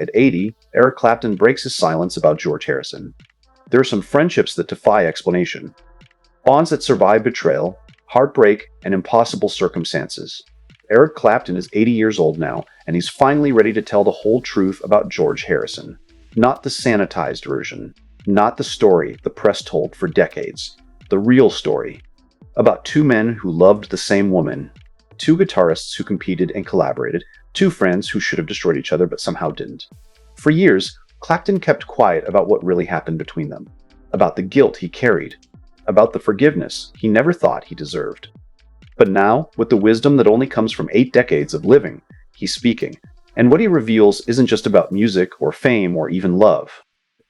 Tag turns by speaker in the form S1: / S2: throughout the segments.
S1: At 80, Eric Clapton breaks his silence about George Harrison. There are some friendships that defy explanation. Bonds that survive betrayal, heartbreak, and impossible circumstances. Eric Clapton is 80 years old now, and he's finally ready to tell the whole truth about George Harrison. Not the sanitized version. Not the story the press told for decades. The real story. About two men who loved the same woman. Two guitarists who competed and collaborated. Two friends who should have destroyed each other but somehow didn't. For years, Clapton kept quiet about what really happened between them. About the guilt he carried. About the forgiveness he never thought he deserved. But now, with the wisdom that only comes from 8 decades of living, he's speaking. And what he reveals isn't just about music or fame or even love.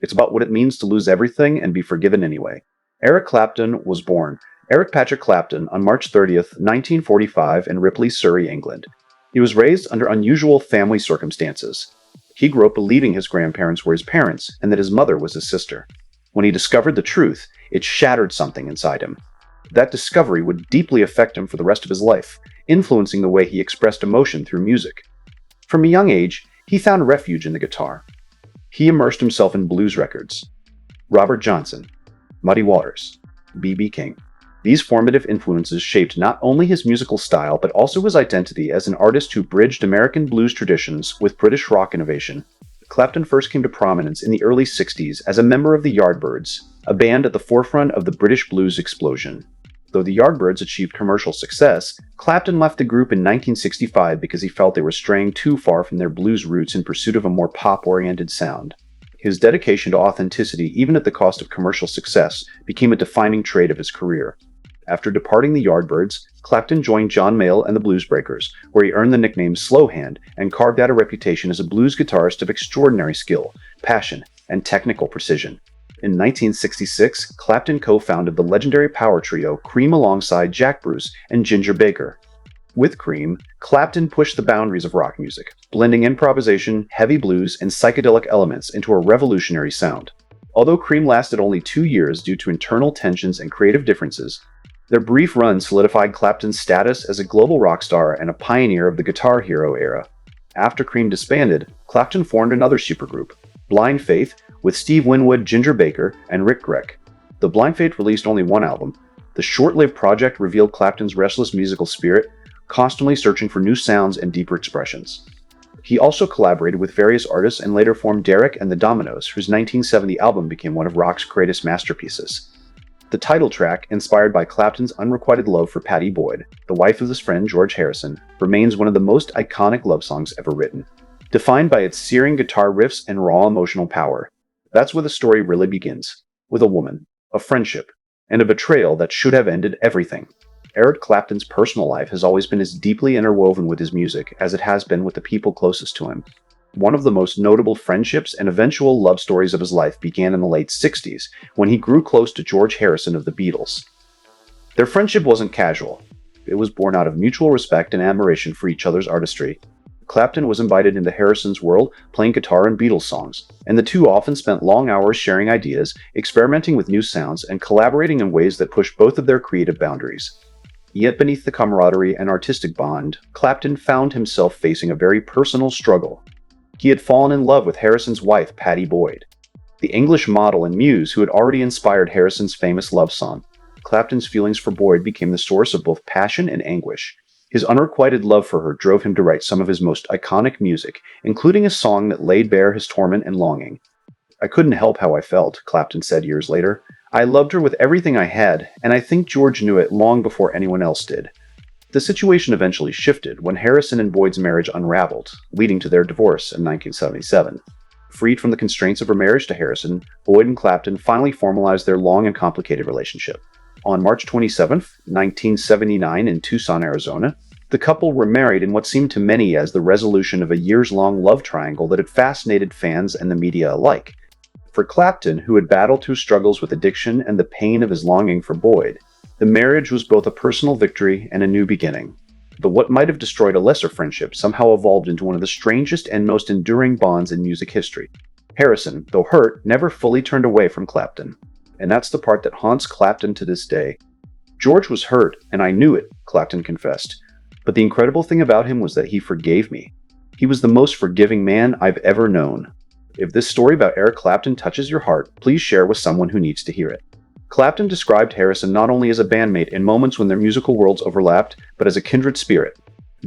S1: It's about what it means to lose everything and be forgiven anyway. Eric Clapton was born Eric Patrick Clapton on March 30th, 1945 in Ripley, Surrey, England. He was raised under unusual family circumstances. He grew up believing his grandparents were his parents and that his mother was his sister. When he discovered the truth, it shattered something inside him. That discovery would deeply affect him for the rest of his life, influencing the way he expressed emotion through music. From a young age, he found refuge in the guitar. He immersed himself in blues records. Robert Johnson, Muddy Waters, B.B. King. These formative influences shaped not only his musical style, but also his identity as an artist who bridged American blues traditions with British rock innovation. Clapton first came to prominence in the early 60s as a member of the Yardbirds, a band at the forefront of the British blues explosion. Though the Yardbirds achieved commercial success, Clapton left the group in 1965 because he felt they were straying too far from their blues roots in pursuit of a more pop-oriented sound. His dedication to authenticity, even at the cost of commercial success, became a defining trait of his career. After departing the Yardbirds, Clapton joined John Mayall and the Bluesbreakers, where he earned the nickname Slowhand and carved out a reputation as a blues guitarist of extraordinary skill, passion, and technical precision. In 1966, Clapton co-founded the legendary power trio Cream alongside Jack Bruce and Ginger Baker. With Cream, Clapton pushed the boundaries of rock music, blending improvisation, heavy blues, and psychedelic elements into a revolutionary sound. Although Cream lasted only 2 years due to internal tensions and creative differences, their brief run solidified Clapton's status as a global rock star and a pioneer of the Guitar Hero era. After Cream disbanded, Clapton formed another supergroup, Blind Faith, with Steve Winwood, Ginger Baker, and Rick Gregg. The Blind Faith released only one album. The short-lived project revealed Clapton's restless musical spirit, constantly searching for new sounds and deeper expressions. He also collaborated with various artists and later formed Derek and the Dominos, whose 1970 album became one of rock's greatest masterpieces. The title track, inspired by Clapton's unrequited love for Pattie Boyd, the wife of his friend George Harrison, remains one of the most iconic love songs ever written. Defined by its searing guitar riffs and raw emotional power, that's where the story really begins, with a woman, a friendship, and a betrayal that should have ended everything. Eric Clapton's personal life has always been as deeply interwoven with his music as it has been with the people closest to him. One of the most notable friendships and eventual love stories of his life began in the late 60s, when he grew close to George Harrison of the Beatles. Their friendship wasn't casual. It was born out of mutual respect and admiration for each other's artistry. Clapton was invited into Harrison's world, playing guitar and Beatles songs, and the two often spent long hours sharing ideas, experimenting with new sounds, and collaborating in ways that pushed both of their creative boundaries. Yet beneath the camaraderie and artistic bond, Clapton found himself facing a very personal struggle. He had fallen in love with Harrison's wife, Pattie Boyd, the English model and muse who had already inspired Harrison's famous love song. Clapton's feelings for Boyd became the source of both passion and anguish. His unrequited love for her drove him to write some of his most iconic music, including a song that laid bare his torment and longing. "I couldn't help how I felt," Clapton said years later. "I loved her with everything I had, and I think George knew it long before anyone else did." The situation eventually shifted when Harrison and Boyd's marriage unraveled, leading to their divorce in 1977. Freed from the constraints of her marriage to Harrison, Boyd and Clapton finally formalized their long and complicated relationship. On March 27, 1979 in Tucson, Arizona, the couple were married in what seemed to many as the resolution of a years-long love triangle that had fascinated fans and the media alike. For Clapton, who had battled through struggles with addiction and the pain of his longing for Boyd, the marriage was both a personal victory and a new beginning. But what might have destroyed a lesser friendship somehow evolved into one of the strangest and most enduring bonds in music history. Harrison, though hurt, never fully turned away from Clapton. And that's the part that haunts Clapton to this day. "George was hurt, and I knew it," Clapton confessed. "But the incredible thing about him was that he forgave me. He was the most forgiving man I've ever known. If this story about Eric Clapton touches your heart, please share with someone who needs to hear it. Clapton described Harrison not only as a bandmate in moments when their musical worlds overlapped, but as a kindred spirit.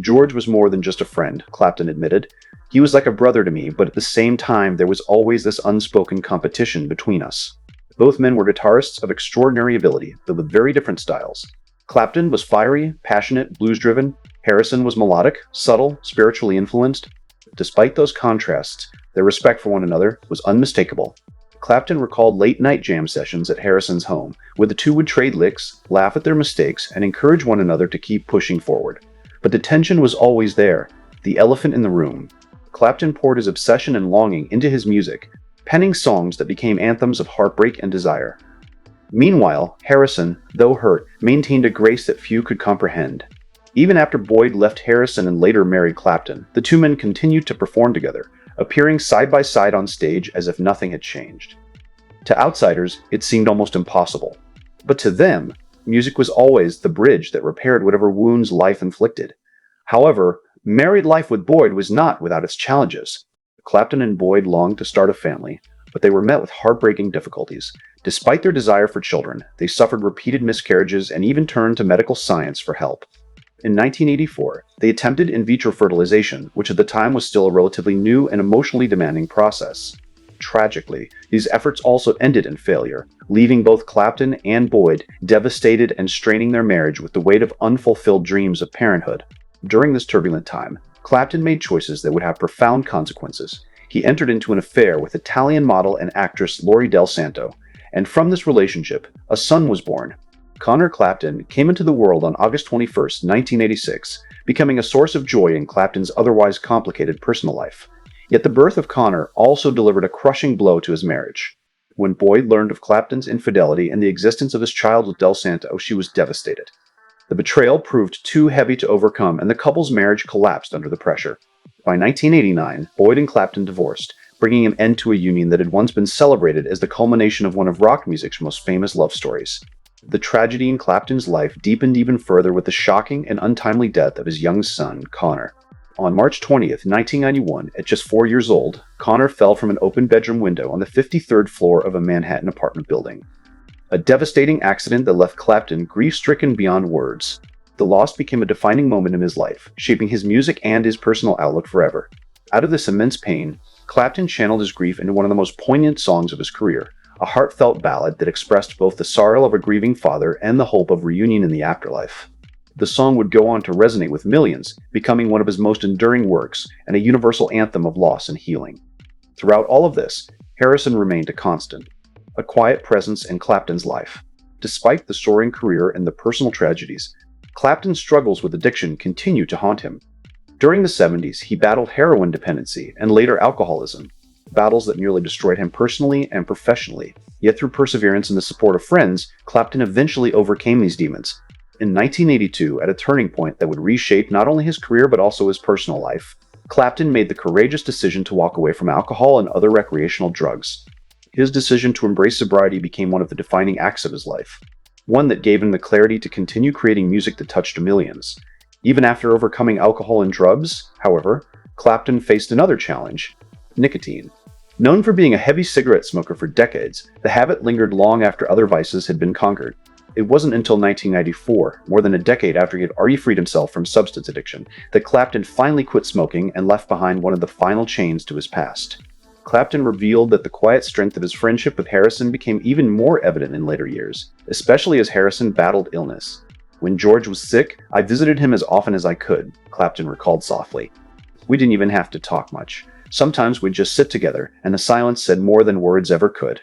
S1: George was more than just a friend, Clapton admitted. He was like a brother to me, but at the same time, there was always this unspoken competition between us. Both men were guitarists of extraordinary ability, but with very different styles. Clapton was fiery, passionate, blues-driven. Harrison was melodic, subtle, spiritually influenced. Despite those contrasts, their respect for one another was unmistakable. Clapton recalled late-night jam sessions at Harrison's home, where the two would trade licks, laugh at their mistakes, and encourage one another to keep pushing forward. But the tension was always there, the elephant in the room. Clapton poured his obsession and longing into his music, penning songs that became anthems of heartbreak and desire. Meanwhile, Harrison, though hurt, maintained a grace that few could comprehend. Even after Boyd left Harrison and later married Clapton, the two men continued to perform together, appearing side by side on stage as if nothing had changed. To outsiders, it seemed almost impossible. But to them, music was always the bridge that repaired whatever wounds life inflicted. However, married life with Boyd was not without its challenges. Clapton and Boyd longed to start a family, but they were met with heartbreaking difficulties. Despite their desire for children, they suffered repeated miscarriages and even turned to medical science for help. In 1984, they attempted in vitro fertilization, which at the time was still a relatively new and emotionally demanding process. Tragically, these efforts also ended in failure, leaving both Clapton and Boyd devastated and straining their marriage with the weight of unfulfilled dreams of parenthood. During this turbulent time, Clapton made choices that would have profound consequences. He entered into an affair with Italian model and actress Lori Del Santo, and from this relationship, a son was born. Connor Clapton came into the world on August 21, 1986, becoming a source of joy in Clapton's otherwise complicated personal life. Yet the birth of Connor also delivered a crushing blow to his marriage. When Boyd learned of Clapton's infidelity and the existence of his child with Del Santo, she was devastated. The betrayal proved too heavy to overcome, and the couple's marriage collapsed under the pressure. By 1989, Boyd and Clapton divorced, bringing an end to a union that had once been celebrated as the culmination of one of rock music's most famous love stories. The tragedy in Clapton's life deepened even further with the shocking and untimely death of his young son, Connor. On March 20, 1991, at just 4 years old, Connor fell from an open bedroom window on the 53rd floor of a Manhattan apartment building. A devastating accident that left Clapton grief-stricken beyond words. The loss became a defining moment in his life, shaping his music and his personal outlook forever. Out of this immense pain, Clapton channeled his grief into one of the most poignant songs of his career, a heartfelt ballad that expressed both the sorrow of a grieving father and the hope of reunion in the afterlife. The song would go on to resonate with millions, becoming one of his most enduring works and a universal anthem of loss and healing. Throughout all of this, Harrison remained a constant, a quiet presence in Clapton's life. Despite the soaring career and the personal tragedies, Clapton's struggles with addiction continued to haunt him. During the 70s, he battled heroin dependency and later alcoholism, battles that nearly destroyed him personally and professionally. Yet through perseverance and the support of friends, Clapton eventually overcame these demons. In 1982, at a turning point that would reshape not only his career but also his personal life, Clapton made the courageous decision to walk away from alcohol and other recreational drugs. His decision to embrace sobriety became one of the defining acts of his life, one that gave him the clarity to continue creating music that touched millions. Even after overcoming alcohol and drugs, however, Clapton faced another challenge: nicotine. Known for being a heavy cigarette smoker for decades, the habit lingered long after other vices had been conquered. It wasn't until 1994, more than a decade after he had already freed himself from substance addiction, that Clapton finally quit smoking and left behind one of the final chains to his past. Clapton revealed that the quiet strength of his friendship with Harrison became even more evident in later years, especially as Harrison battled illness. "When George was sick, I visited him as often as I could," Clapton recalled softly. "We didn't even have to talk much. Sometimes we'd just sit together, and the silence said more than words ever could."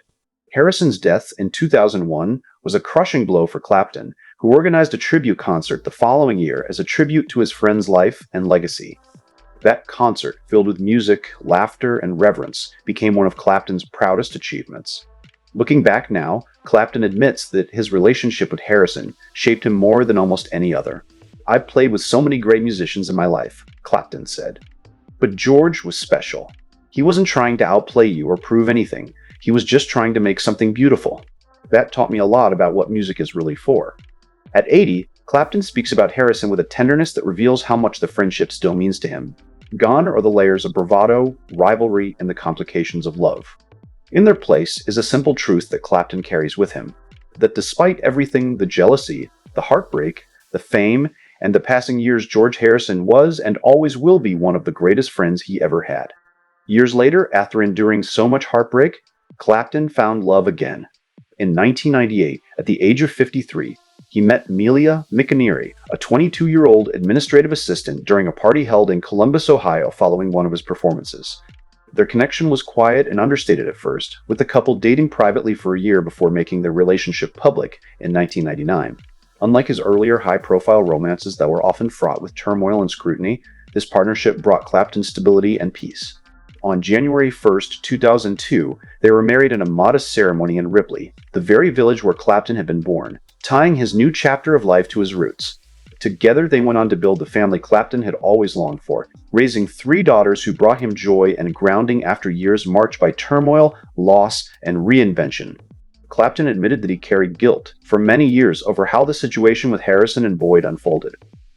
S1: Harrison's death in 2001 was a crushing blow for Clapton, who organized a tribute concert the following year as a tribute to his friend's life and legacy. That concert, filled with music, laughter, and reverence, became one of Clapton's proudest achievements. Looking back now, Clapton admits that his relationship with Harrison shaped him more than almost any other. "I've played with so many great musicians in my life," Clapton said. "But George was special. He wasn't trying to outplay you or prove anything. He was just trying to make something beautiful. That taught me a lot about what music is really for." At 80, Clapton speaks about Harrison with a tenderness that reveals how much the friendship still means to him. Gone are the layers of bravado, rivalry, and the complications of love. In their place is a simple truth that Clapton carries with him, that despite everything, the jealousy, the heartbreak, the fame, and the passing years, George Harrison was and always will be one of the greatest friends he ever had. Years later, after enduring so much heartbreak, Clapton found love again. In 1998, at the age of 53, he met Melia McInerney, a 22-year-old administrative assistant, during a party held in Columbus, Ohio, following one of his performances. Their connection was quiet and understated at first, with the couple dating privately for a year before making their relationship public in 1999. Unlike his earlier high-profile romances that were often fraught with turmoil and scrutiny, this partnership brought Clapton stability and peace. On January 1, 2002, they were married in a modest ceremony in Ripley, the very village where Clapton had been born, tying his new chapter of life to his roots. Together, they went on to build the family Clapton had always longed for, raising 3 daughters who brought him joy and grounding after years marked by turmoil, loss, and reinvention. Clapton admitted that he carried guilt for many years over how the situation with Harrison and Boyd unfolded.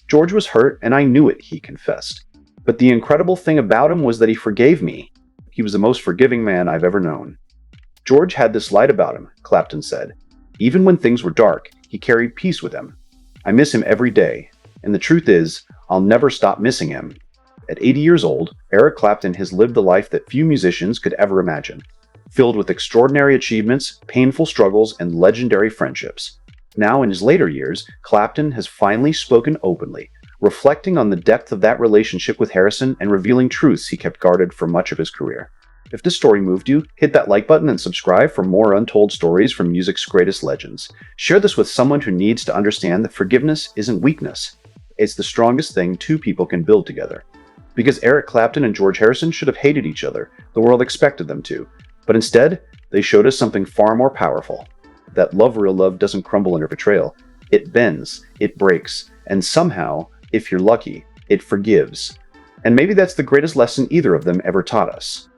S1: "George was hurt, and I knew it," he confessed. "But the incredible thing about him was that he forgave me. He was the most forgiving man I've ever known." George had this light about him, Clapton said. Even when things were dark, he carried peace with him. "I miss him every day, and the truth is, I'll never stop missing him." At 80 years old, Eric Clapton has lived the life that few musicians could ever imagine, filled with extraordinary achievements, painful struggles, and legendary friendships. Now, in his later years, Clapton has finally spoken openly, reflecting on the depth of that relationship with Harrison and revealing truths he kept guarded for much of his career. If this story moved you, hit that like button and subscribe for more untold stories from music's greatest legends. Share this with someone who needs to understand that forgiveness isn't weakness. It's the strongest thing 2 people can build together. Because Eric Clapton and George Harrison should have hated each other, the world expected them to. But instead, they showed us something far more powerful. That real love doesn't crumble under betrayal. It bends, it breaks, and somehow, if you're lucky, it forgives. And maybe that's the greatest lesson either of them ever taught us.